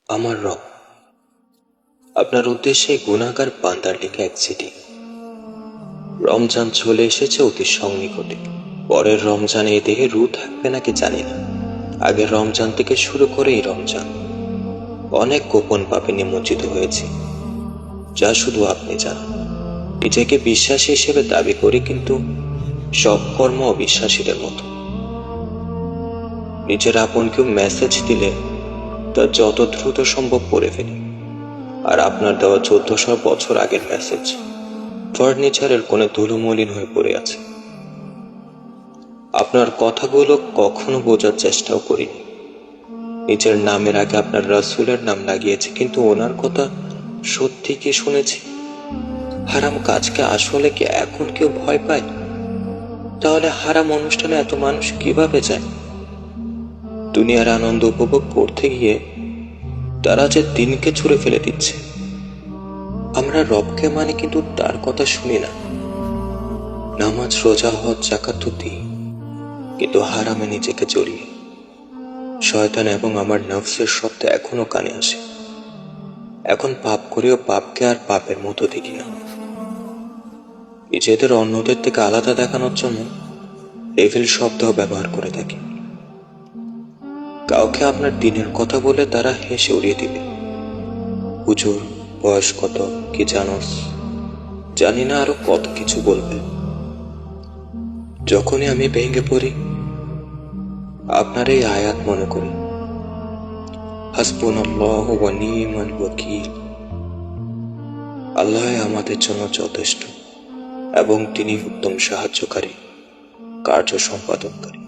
আমার রব, আপনার উদ্দেশ্যে গুনাহগার বান্দার লেখা এক চিঠি। রমজান চলে এসেছে অতি সন্নিকটে। পরের রমজানে এই দেহে রু থাকবে নাকি জানি না। আগের রমজান থেকে শুরু করে এই রমজান অনেক গোপন পাপে নিমজ্জিত হয়েছি, যা শুধু আপনি জানেন। নিজেকে বিশ্বাসী হিসেবে দাবি করি, কিন্তু সব কর্ম অবিশ্বাসীদের মতো। নিজের আপন কেউ মেসেজ দিলে তা যত দ্রুত সম্ভব পড়ে ফেলি। আর আপনার দেওয়া 1400 বছর আগের মেসেজ ফার্নিচারের কোণে ধুলোমলিন হয়ে পড়ে আছে। আপনার কথাগুলো কখনো বোঝার চেষ্টাও করিনি। নিজের নামের আগে আপনার রাসূলের নাম লাগিয়েছি, কিন্তু ওনার কথা সত্যি কি শুনেছি? হারাম কাজকে আসলে কি এখন কেউ ভয় পায়? তাহলে হারাম অনুষ্ঠানে এত মানুষ কিভাবে যায়? দুনিয়ার আনন্দ উপভোগ করতে গিয়ে তারা যে দিনকে ছুঁড়ে ফেলে দিচ্ছে। আমরা রবকে মানে, কিন্তু তার কথা শুনি না। নামাজ, রোজা, হজ, যাকাত তো দিই, কিন্তু হারামে নিজেকে জড়িয়ে। শয়তান এবং আমার নফসের শব্দ এখনো কানে আসে। এখন পাপ করেও পাপকে আর পাপের মতো দেখি না। নিজেদের অন্যদের থেকে আলাদা দেখানোর জন্য ডেভিল শব্দ ব্যবহার করে থাকি। কাউকে আপনার দিনের কথা বলে তারা হেসে উড়িয়ে দিবে। হুজুর, বয়স কত, কি জানোস? জানি না, আরো কত কিছু বলবে। যখনই আমি ভেঙে পড়ি, আপনার এই আয়াত মনে করি, হাসবুনাল্লাহু ওয়া নি'মাল ওয়াকিল। আল্লাহ আমাদের জন্য যথেষ্ট, এবং তিনি উত্তম সাহায্যকারী, কার্য সম্পাদনকারী।